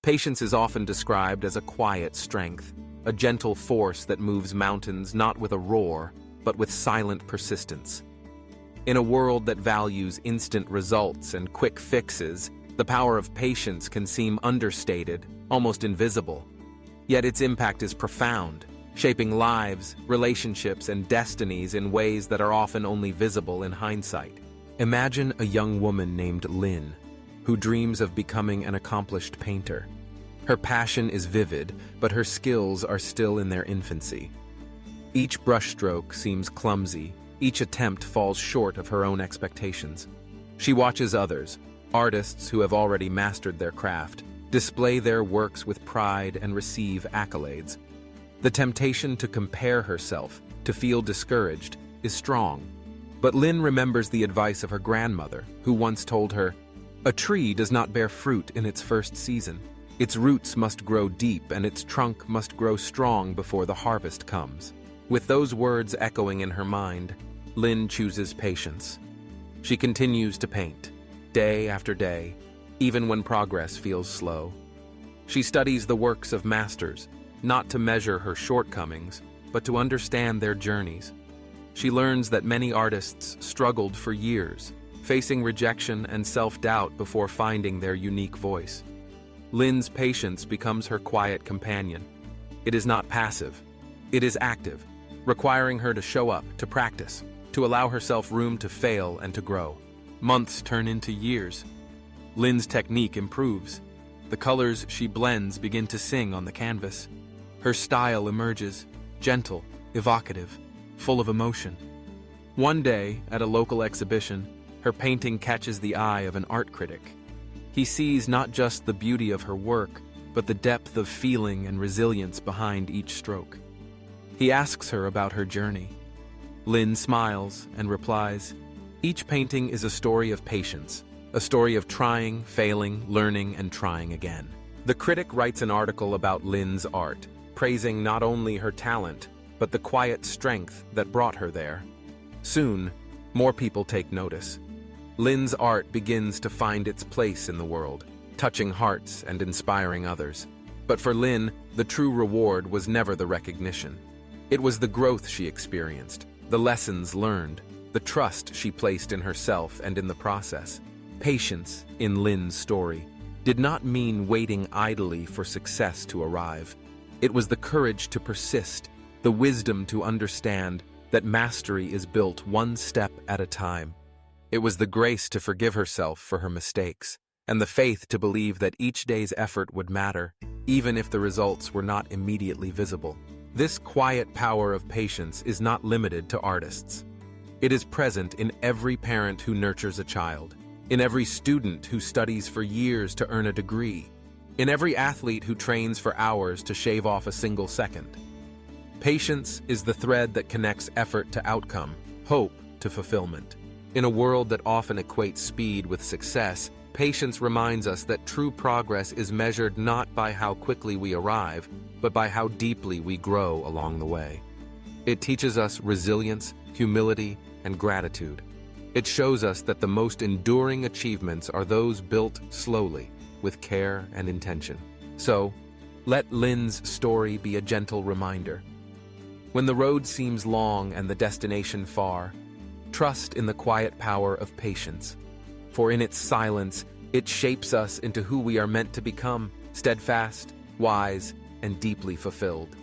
Patience is often described as a quiet strength, a gentle force that moves mountains not with a roar, but with silent persistence. In a world that values instant results and quick fixes, the power of patience can seem understated, almost invisible. Yet its impact is profound, shaping lives, relationships, and destinies in ways that are often only visible in hindsight. Imagine a young woman named Lynn, who dreams of becoming an accomplished painter. Her passion is vivid, but her skills are still in their infancy. Each brushstroke seems clumsy, each attempt falls short of her own expectations. She watches others, artists who have already mastered their craft, display their works with pride and receive accolades. The temptation to compare herself, to feel discouraged, is strong. But Lynn remembers the advice of her grandmother, who once told her, "A tree does not bear fruit in its first season. Its roots must grow deep and its trunk must grow strong before the harvest comes." With those words echoing in her mind, Lynn chooses patience. She continues to paint, day after day, even when progress feels slow. She studies the works of masters, not to measure her shortcomings, but to understand their journeys. She learns that many artists struggled for years, facing rejection and self-doubt before finding their unique voice. Lynn's patience becomes her quiet companion. It is not passive, it is active, requiring her to show up, to practice, to allow herself room to fail and to grow. Months turn into years. Lynn's technique improves. The colors she blends begin to sing on the canvas. Her style emerges, gentle, evocative, full of emotion. One day, at a local exhibition, her painting catches the eye of an art critic. He sees not just the beauty of her work, but the depth of feeling and resilience behind each stroke. He asks her about her journey. Lynn smiles and replies, "Each painting is a story of patience, a story of trying, failing, learning, and trying again." The critic writes an article about Lynn's art, praising not only her talent, but the quiet strength that brought her there. Soon, more people take notice. Lynn's art begins to find its place in the world, touching hearts and inspiring others. But for Lynn, the true reward was never the recognition. It was the growth she experienced, the lessons learned, the trust she placed in herself and in the process. Patience, in Lynn's story, did not mean waiting idly for success to arrive. It was the courage to persist, the wisdom to understand that mastery is built one step at a time. It was the grace to forgive herself for her mistakes, and the faith to believe that each day's effort would matter, even if the results were not immediately visible. This quiet power of patience is not limited to artists. It is present in every parent who nurtures a child, in every student who studies for years to earn a degree, in every athlete who trains for hours to shave off a single second. Patience is the thread that connects effort to outcome, hope to fulfillment. In a world that often equates speed with success, patience reminds us that true progress is measured not by how quickly we arrive, but by how deeply we grow along the way. It teaches us resilience, humility, and gratitude. It shows us that the most enduring achievements are those built slowly, with care and intention. So, let Lynn's story be a gentle reminder. When the road seems long and the destination far, trust in the quiet power of patience. For in its silence, it shapes us into who we are meant to become, steadfast, wise, and deeply fulfilled.